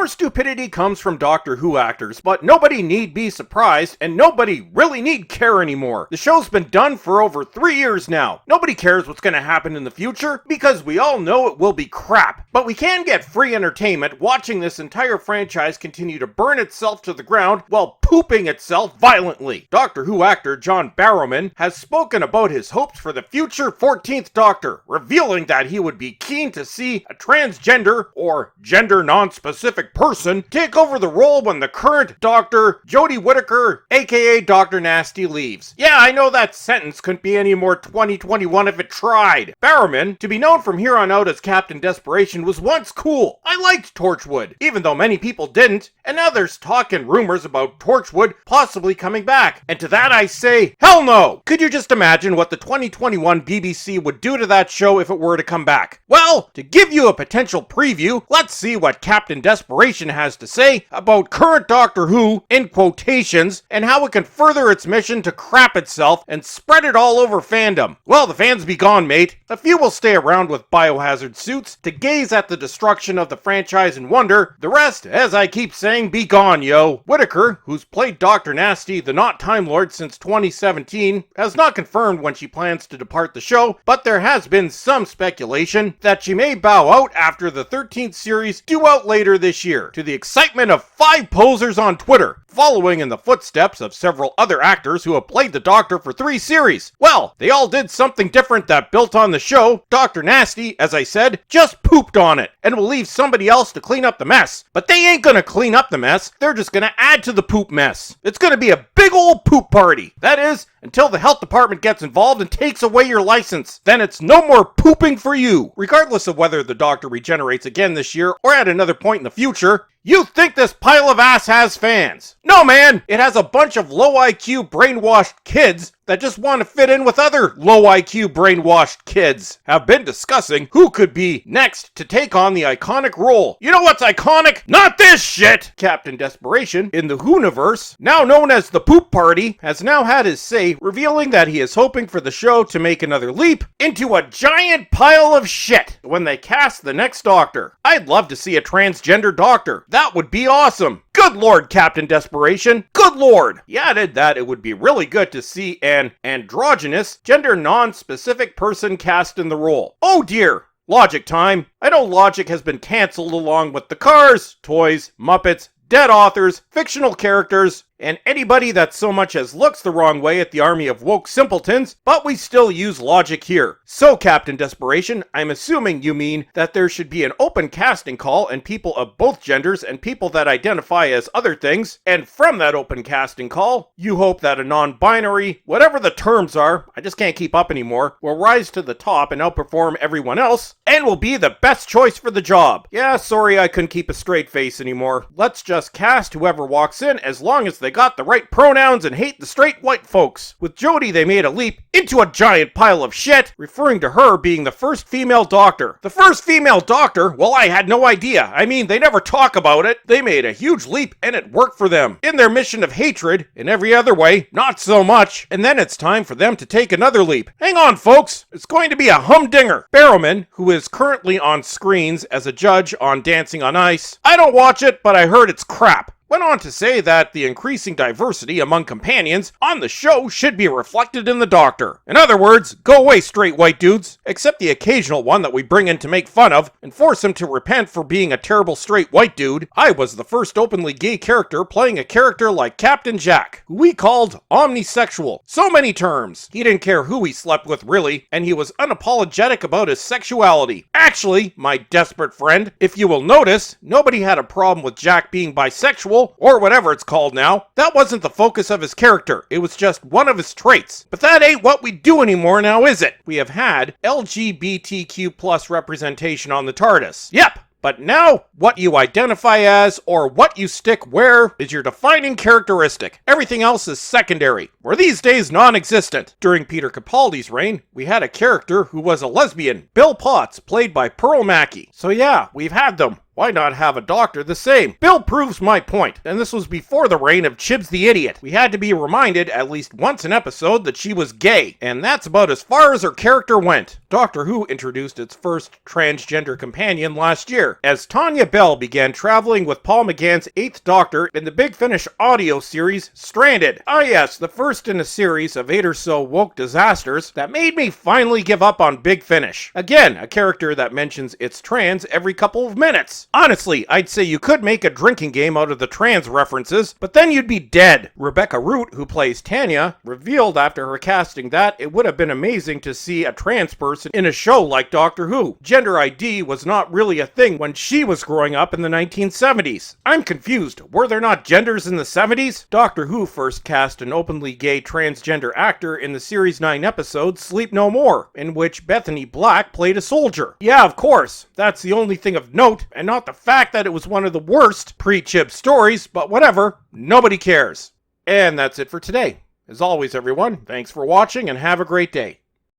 More stupidity comes from Doctor Who actors, but nobody need be surprised, and nobody really need care anymore. The show's been done for over 3 years now. Nobody cares what's going to happen in the future, because we all know it will be crap. But we can get free entertainment watching this entire franchise continue to burn itself to the ground while pooping itself violently. Doctor Who actor John Barrowman has spoken about his hopes for the future 14th Doctor, revealing that he would be keen to see a transgender or gender non-specific person take over the role when the current Doctor, Jodie Whittaker, aka Dr. Nasty, leaves. Yeah, I know that sentence couldn't be any more 2021 if it tried. Barrowman, to be known from here on out as Captain Desperation, was once cool. I liked Torchwood, even though many people didn't, and now there's talk and rumors about Torchwood possibly coming back. And to that I say, hell no! Could you just imagine what the 2021 BBC would do to that show if it were to come back? Well, to give you a potential preview, let's see what Captain Desperation has to say about current Doctor Who, in quotations, and how it can further its mission to crap itself and spread it all over fandom. Well, the fans be gone, mate. A few will stay around with biohazard suits to gaze at the destruction of the franchise and wonder. The rest, as I keep saying, be gone, yo. Whittaker, who's played Dr. Nasty, the not Time Lord, since 2017, has not confirmed when she plans to depart the show, but there has been some speculation that she may bow out after the 13th series due out later this year, to the excitement of 5 posers on Twitter, following in the footsteps of several other actors who have played the Doctor for 3 series. Well, they all did something different that built on the show. Dr. Nasty, as I said, just pooped on it, and will leave somebody else to clean up the mess. But they ain't gonna clean up the mess, they're just gonna add to the poop mess. It's gonna be a big old poop party. That is, until the health department gets involved and takes away your license. Then it's no more pooping for you. Regardless of whether the Doctor regenerates again this year or at another point in the future, you think this pile of ass has fans? No, man! It has a bunch of low IQ brainwashed kids that just want to fit in with other low IQ brainwashed kids. Have been discussing who could be next to take on the iconic role. You know what's iconic? Not this shit! Captain Desperation, in the Whoniverse, now known as the Poop Party, has now had his say, revealing that he is hoping for the show to make another leap into a giant pile of shit when they cast the next Doctor. I'd love to see a transgender Doctor. That would be awesome. Good lord, Captain Desperation. Good lord. He added that it would be really good to see an androgynous, gender non-specific person cast in the role. Oh dear. Logic time. I know Logic has been cancelled along with the Cars, Toys, Muppets, dead authors, fictional characters, and anybody that so much as looks the wrong way at the army of woke simpletons, but we still use Logic here. So, Captain Desperation, I'm assuming you mean that there should be an open casting call and people of both genders and people that identify as other things, and from that open casting call, you hope that a non-binary, whatever the terms are, I just can't keep up anymore, will rise to the top and outperform everyone else, and will be the best choice for the job. Yeah, sorry I couldn't keep a straight face anymore. Let's just cast whoever walks in as long as they got the right pronouns and hate the straight white folks. With Jodie, they made a leap into a giant pile of shit, referring to her being the first female Doctor. The first female Doctor? Well, I had no idea. I mean, they never talk about it. They made a huge leap and it worked for them. In their mission of hatred, in every other way, not so much. And then it's time for them to take another leap. Hang on, folks. It's going to be a humdinger. Barrowman, who is currently on screens as a judge on Dancing on Ice. I don't watch it, but I heard it's crap. Went on to say that the increasing diversity among companions on the show should be reflected in the Doctor. In other words, go away straight white dudes, except the occasional one that we bring in to make fun of and force him to repent for being a terrible straight white dude. I was the first openly gay character playing a character like Captain Jack, who we called omnisexual. So many terms. He didn't care who he slept with really, and he was unapologetic about his sexuality. Actually, my desperate friend, if you will notice, nobody had a problem with Jack being bisexual, or whatever it's called now. That wasn't the focus of his character. It was just one of his traits. But that ain't what we do anymore now, is it? We have had LGBTQ plus representation on the TARDIS. Yep. But now, what you identify as, or what you stick where, is your defining characteristic. Everything else is secondary, or these days non-existent. During Peter Capaldi's reign, we had a character who was a lesbian, Bill Potts, played by Pearl Mackie. So yeah, we've had them. Why not have a doctor the same? Bill proves my point, and this was before the reign of Chibs the Idiot. We had to be reminded at least once an episode that she was gay, and that's about as far as her character went. Doctor Who introduced its first transgender companion last year, as Tanya Bell began traveling with Paul McGann's 8th Doctor in the Big Finish audio series Stranded. Ah yes, the first in a series of 8 or so woke disasters that made me finally give up on Big Finish. Again, a character that mentions it's trans every couple of minutes. Honestly, I'd say you could make a drinking game out of the trans references, but then you'd be dead. Rebecca Root, who plays Tanya, revealed after her casting that it would have been amazing to see a trans person in a show like Doctor Who. Gender ID was not really a thing when she was growing up in the 1970s. I'm confused. Were there not genders in the 70s? Doctor Who first cast an openly gay transgender actor in the series 9 episode Sleep No More, in which Bethany Black played a soldier. Yeah, of course. That's the only thing of note, and not the fact that it was one of the worst pre-Chib stories, but whatever. Nobody cares. And that's it for today. As always, everyone, thanks for watching and have a great day.